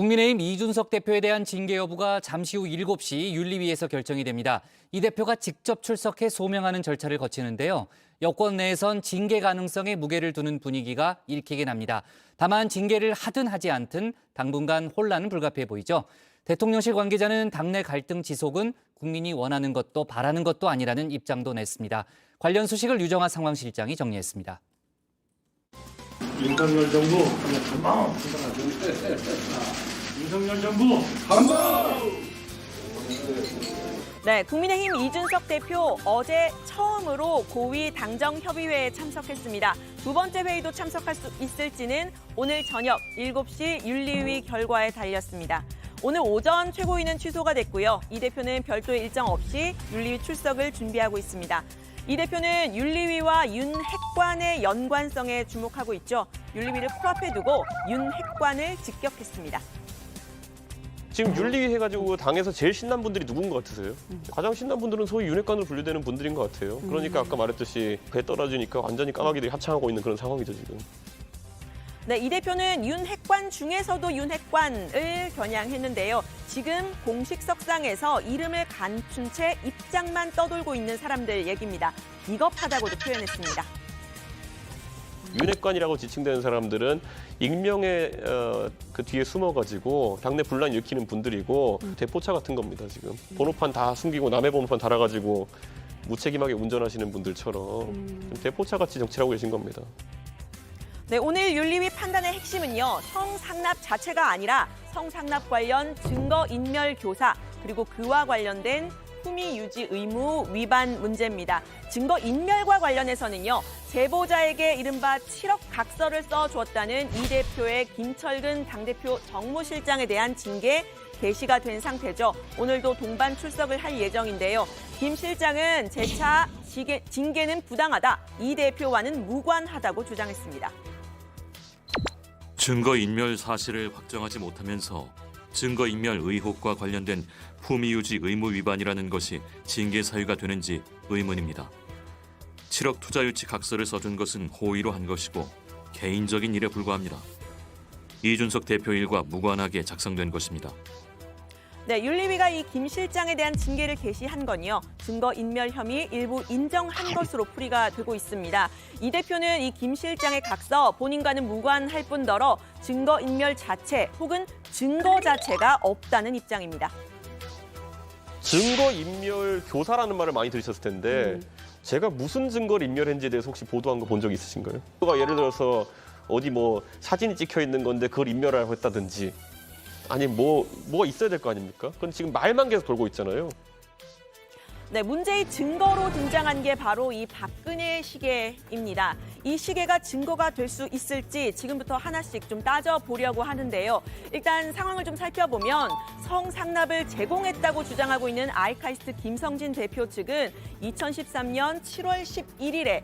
국민의힘 이준석 대표에 대한 징계 여부가 잠시 후 7시 윤리위에서 결정이 됩니다. 이 대표가 직접 출석해 소명하는 절차를 거치는데요. 여권 내에선 징계 가능성에 무게를 두는 분위기가 읽히게 납니다. 다만 징계를 하든 하지 않든 당분간 혼란은 불가피해 보이죠. 대통령실 관계자는 당내 갈등 지속은 국민이 원하는 것도 바라는 것도 아니라는 입장도 냈습니다. 관련 소식을 유정아 상황실장이 정리했습니다. 윤석열 정부 한방! 윤석열 정부 한방! 네, 국민의힘 이준석 대표 어제 처음으로 고위 당정협의회에 참석했습니다. 두 번째 회의도 참석할 수 있을지는 오늘 저녁 7시 윤리위 결과에 달렸습니다. 오늘 오전 최고위는 취소가 됐고요. 이 대표는 별도의 일정 없이 윤리위 출석을 준비하고 있습니다. 이 대표는 윤리위와 윤핵관의 연관성에 주목하고 있죠. 윤리위를 코앞에 두고 윤핵관을 직격했습니다. 지금 윤리위 해가지고 당에서 제일 신난 분들이 누군 것 같으세요? 가장 신난 분들은 소위 윤핵관으로 분류되는 분들인 것 같아요. 그러니까 아까 말했듯이 배 떨어지니까 완전히 까마귀들이 합창하고 있는 그런 상황이죠, 지금. 네, 이 대표는 윤핵관 중에서도 윤핵관을 겨냥했는데요. 지금 공식 석상에서 이름을 감춘 채 입장만 떠돌고 있는 사람들 얘기입니다. 비겁하다고도 표현했습니다. 윤핵관이라고 지칭되는 사람들은 익명의 그 뒤에 숨어가지고 당내 분란 일으키는 분들이고 대포차 같은 겁니다, 지금. 번호판 다 숨기고 남의 번호판 달아가지고 무책임하게 운전하시는 분들처럼 대포차같이 정치하고 계신 겁니다. 네, 오늘 윤리위 판단의 핵심은요. 성상납 자체가 아니라 성상납 관련 증거인멸 교사 그리고 그와 관련된 품위 유지 의무 위반 문제입니다. 증거인멸과 관련해서는요. 제보자에게 이른바 7억 각서를 써주었다는 이 대표의 김철근 당대표 정무실장에 대한 징계 게시가 된 상태죠. 오늘도 동반 출석을 할 예정인데요. 김 실장은 재차 징계는 부당하다. 이 대표와는 무관하다고 주장했습니다. 증거인멸 사실을 확정하지 못하면서 증거인멸 의혹과 관련된 품위유지 의무 위반이라는 것이 징계 사유가 되는지 의문입니다. 7억 투자유치 각서를 써준 것은 호의로 한 것이고 개인적인 일에 불과합니다. 이준석 대표 일과 무관하게 작성된 것입니다. 네, 윤리위가 이 김 실장에 대한 징계를 게시한 건요. 증거인멸 혐의 일부 인정한 것으로 풀이가 되고 있습니다. 이 대표는 이 김 실장의 각서 본인과는 무관할 뿐더러 증거인멸 자체 혹은 증거 자체가 없다는 입장입니다. 증거인멸 교사라는 말을 많이 들으셨을 텐데 제가 무슨 증거를 인멸했는지에 대해서 혹시 보도한 거 본 적 있으신가요? 예를 들어서 어디 뭐 사진이 찍혀 있는 건데 그걸 인멸하려고 했다든지 아니 뭐가 있어야 될 거 아닙니까? 그건 지금 말만 계속 돌고 있잖아요. 네, 문제의 증거로 등장한 게 바로 이 박근혜 시계입니다. 이 시계가 증거가 될 수 있을지 지금부터 하나씩 좀 따져보려고 하는데요. 일단 상황을 좀 살펴보면 성상납을 제공했다고 주장하고 있는 아이카이스트 김성진 대표 측은 2013년 7월 11일에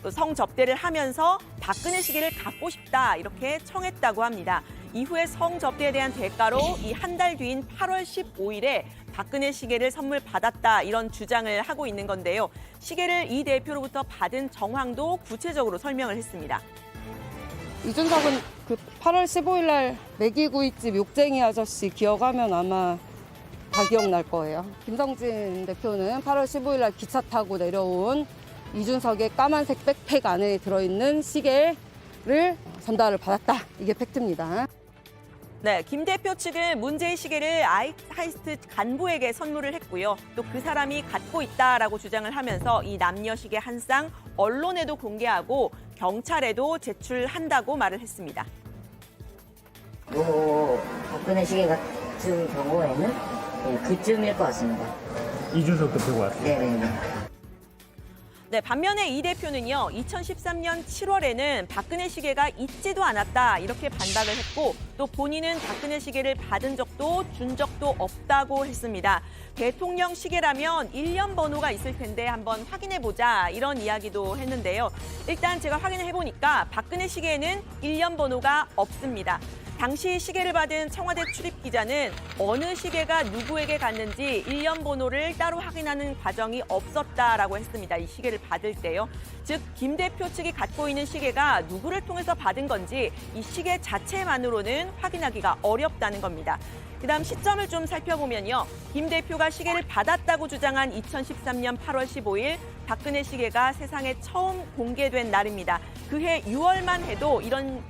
성접대를 하면서 박근혜 시계를 갖고 싶다 이렇게 청했다고 합니다. 이후에 성접대에 대한 대가로 이 한 달 뒤인 8월 15일에 박근혜 시계를 선물 받았다 이런 주장을 하고 있는 건데요. 시계를 이 대표로부터 받은 정황도 구체적으로 설명을 했습니다. 이준석은 그 8월 15일 날 매기구이집 욕쟁이 아저씨 기억하면 아마 다 기억날 거예요. 김성진 대표는 8월 15일 날 기차 타고 내려온 이준석의 까만색 백팩 안에 들어있는 시계를 전달을 받았다. 이게 팩트입니다. 네, 김 대표 측은 문제의 시계를 아이카이스트 간부에게 선물을 했고요. 또 그 사람이 갖고 있다라고 주장을 하면서 이 남녀 시계 한 쌍 언론에도 공개하고 경찰에도 제출한다고 말을 했습니다. 박근혜 시계 같은 경우에는 그쯤일 것 같습니다. 이준석 대표가 왔어요. 네네네. 네, 반면에 이 대표는요. 2013년 7월에는 박근혜 시계가 있지도 않았다 이렇게 반박을 했고 또 본인은 박근혜 시계를 받은 적도 준 적도 없다고 했습니다. 대통령 시계라면 1년 번호가 있을 텐데 한번 확인해보자 이런 이야기도 했는데요. 일단 제가 확인을 해보니까 박근혜 시계에는 1년 번호가 없습니다. 당시 시계를 받은 청와대 출입 기자는 어느 시계가 누구에게 갔는지 일련 번호를 따로 확인하는 과정이 없었다라고 했습니다. 이 시계를 받을 때요. 즉, 김 대표 측이 갖고 있는 시계가 누구를 통해서 받은 건지 이 시계 자체만으로는 확인하기가 어렵다는 겁니다. 그다음 시점을 좀 살펴보면요. 김 대표가 시계를 받았다고 주장한 2013년 8월 15일 박근혜 시계가 세상에 처음 공개된 날입니다. 그해 6월만 해도 이런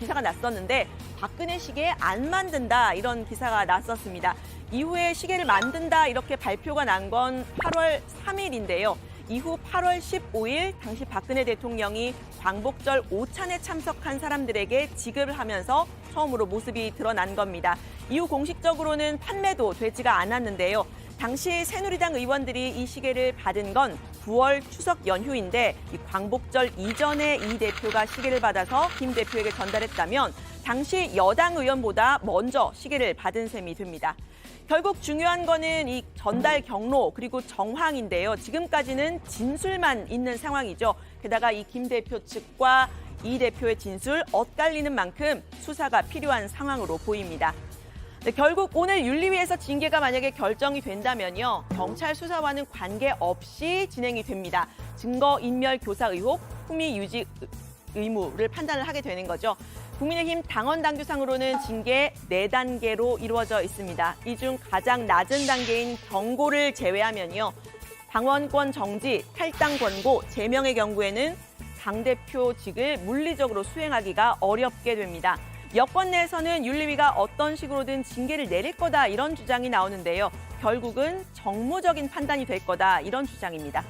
기사가 났었는데 박근혜 시계 안 만든다 이런 기사가 났었습니다. 이후에 시계를 만든다 이렇게 발표가 난 건 8월 3일인데요. 이후 8월 15일 당시 박근혜 대통령이 광복절 오찬에 참석한 사람들에게 지급을 하면서 처음으로 모습이 드러난 겁니다. 이후 공식적으로는 판매도 되지가 않았는데요. 당시 새누리당 의원들이 이 시계를 받은 건 9월 추석 연휴인데 이 광복절 이전에 이 대표가 시계를 받아서 김 대표에게 전달했다면 당시 여당 의원보다 먼저 시계를 받은 셈이 됩니다. 결국 중요한 거는 이 전달 경로 그리고 정황인데요. 지금까지는 진술만 있는 상황이죠. 게다가 이 김 대표 측과 이 대표의 진술 엇갈리는 만큼 수사가 필요한 상황으로 보입니다. 네, 결국 오늘 윤리위에서 징계가 만약에 결정이 된다면요. 경찰 수사와는 관계없이 진행이 됩니다. 증거인멸 교사 의혹, 혐의 유지 의무를 판단을 하게 되는 거죠. 국민의힘 당원 당규상으로는 징계 4단계로 이루어져 있습니다. 이 중 가장 낮은 단계인 경고를 제외하면요. 당원권 정지, 탈당 권고, 제명의 경우에는 당대표직을 물리적으로 수행하기가 어렵게 됩니다. 여권 내에서는 윤리위가 어떤 식으로든 징계를 내릴 거다 이런 주장이 나오는데요. 결국은 정무적인 판단이 될 거다 이런 주장입니다.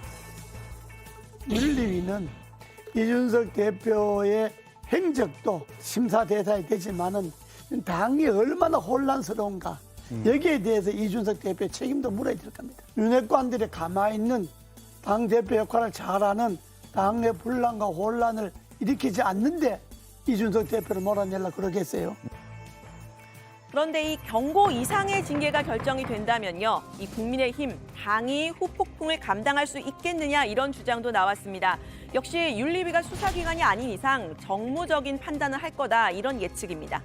윤리위는 이준석 대표의 행적도 심사 대상이 되지만은 당이 얼마나 혼란스러운가 여기에 대해서 이준석 대표의 책임도 물어야 될 겁니다. 윤핵관들이 가만히 있는 당 대표 역할을 잘하는 당내 분란과 혼란을 일으키지 않는데 이준석 대표를 몰아내려고 그러겠어요. 그런데 이 경고 이상의 징계가 결정이 된다면요. 이 국민의힘 당이 후폭풍을 감당할 수 있겠느냐 이런 주장도 나왔습니다. 역시 윤리위가 수사기관이 아닌 이상 정무적인 판단을 할 거다 이런 예측입니다.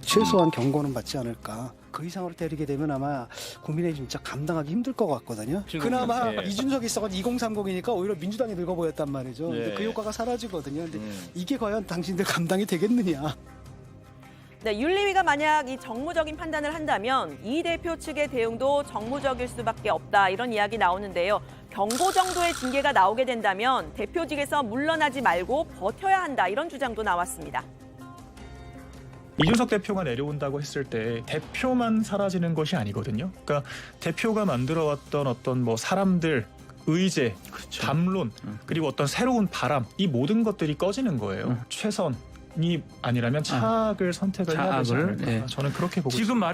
최소한 경고는 받지 않을까. 그 이상으로 때리게 되면 아마 국민의힘 진짜 감당하기 힘들 것 같거든요. 그나마 이준석이 있어가지고 2030이니까 오히려 민주당이 늙어 보였단 말이죠. 근데 그 효과가 사라지거든요. 근데 이게 과연 당신들 감당이 되겠느냐. 네, 윤리위가 만약 이 정무적인 판단을 한다면 이 대표 측의 대응도 정무적일 수밖에 없다 이런 이야기 나오는데요. 경고 정도의 징계가 나오게 된다면 대표직에서 물러나지 말고 버텨야 한다 이런 주장도 나왔습니다. 이준석 대표가 내려온다고 했을 때 대표만 사라지는 것이 아니거든요. 그러니까 대표가 만들어왔던 어떤 뭐 사람들, 의제, 담론, 그리고 어떤 새로운 바람, 이 모든 것들이 꺼지는 거예요. 최선이 아니라면 차악을 선택을 해야 되지 않을까. 저는 그렇게 보고 있습니다.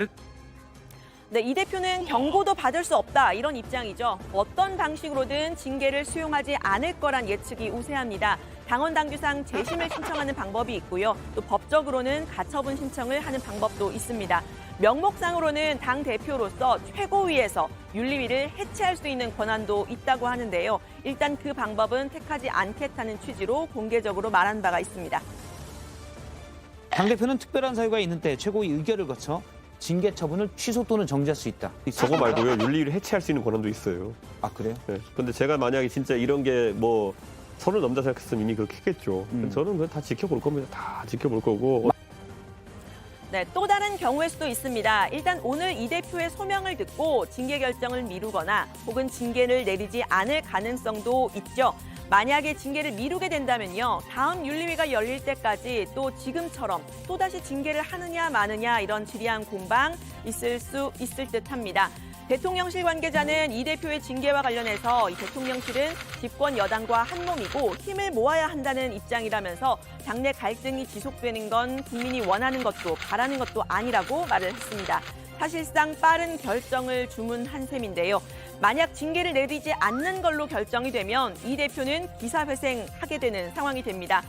네, 이 대표는 경고도 받을 수 없다 이런 입장이죠. 어떤 방식으로든 징계를 수용하지 않을 거란 예측이 우세합니다. 당원 당규상 재심을 신청하는 방법이 있고요. 또 법적으로는 가처분 신청을 하는 방법도 있습니다. 명목상으로는 당 대표로서 최고위에서 윤리위를 해체할 수 있는 권한도 있다고 하는데요. 일단 그 방법은 택하지 않겠다는 취지로 공개적으로 말한 바가 있습니다. 당대표는 특별한 사유가 있는 때 최고위 의결을 거쳐 징계 처분을 취소 또는 정지할 수 있다. 저거 말고요. 윤리위를 해체할 수 있는 권한도 있어요. 아, 그래요? 네. 근데 제가 만약에 진짜 이런 게 뭐 선을 넘다 생각했으면 이미 그렇게 했겠죠. 저는 그냥 다 지켜볼 겁니다. 다 지켜볼 거고. 네, 또 다른 경우일 수도 있습니다. 일단 오늘 이 대표의 소명을 듣고 징계 결정을 미루거나 혹은 징계를 내리지 않을 가능성도 있죠. 만약에 징계를 미루게 된다면요. 다음 윤리위가 열릴 때까지 또 지금처럼 또다시 징계를 하느냐 마느냐 이런 지리한 공방 있을 수 있을 듯합니다. 대통령실 관계자는 이 대표의 징계와 관련해서 이 대통령실은 집권 여당과 한 몸이고 힘을 모아야 한다는 입장이라면서 당내 갈등이 지속되는 건 국민이 원하는 것도 바라는 것도 아니라고 말을 했습니다. 사실상 빠른 결정을 주문한 셈인데요. 만약 징계를 내리지 않는 걸로 결정이 되면 이 대표는 기사회생하게 되는 상황이 됩니다.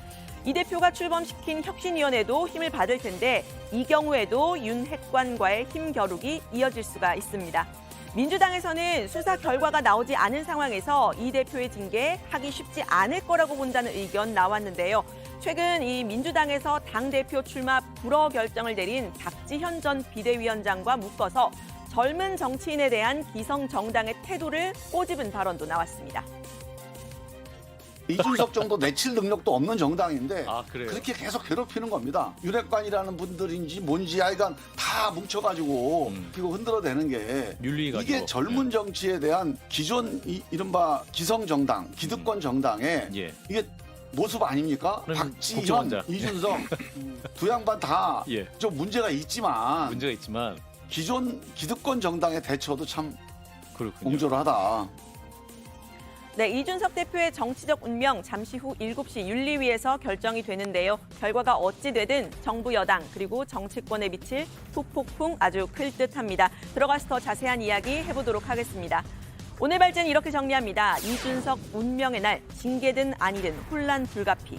이 대표가 출범시킨 혁신위원회도 힘을 받을 텐데 이 경우에도 윤핵관과의 힘 겨루기 이어질 수가 있습니다. 민주당에서는 수사 결과가 나오지 않은 상황에서 이 대표의 징계 하기 쉽지 않을 거라고 본다는 의견 나왔는데요. 최근 이 민주당에서 당대표 출마 불허 결정을 내린 박지현 전 비대위원장과 묶어서 젊은 정치인에 대한 기성 정당의 태도를 꼬집은 발언도 나왔습니다. 이준석 정도 내칠 능력도 없는 정당인데 그래요? 그렇게 계속 괴롭히는 겁니다. 윤핵관이라는 분들인지 뭔지 하여간 다 뭉쳐가지고 그리고 흔들어대는 게 윤리가지고. 이게 젊은 정치에 대한 기존 이른바 기성 정당, 기득권 정당의 예. 이게 모습 아닙니까? 그럼 박지현, 걱정한다. 이준석 두 양반 다 좀 예. 문제가 있지만 문제가 있지만 기존 기득권 정당의 대처도 참 그렇군요. 옹졸하다. 네, 이준석 대표의 정치적 운명 잠시 후 7시 윤리위에서 결정이 되는데요. 결과가 어찌 되든 정부 여당 그리고 정치권에 미칠 후폭풍 아주 클 듯합니다. 들어가서 더 자세한 이야기 해보도록 하겠습니다. 오늘 발제는 이렇게 정리합니다. 이준석 운명의 날, 징계든 아니든 혼란 불가피.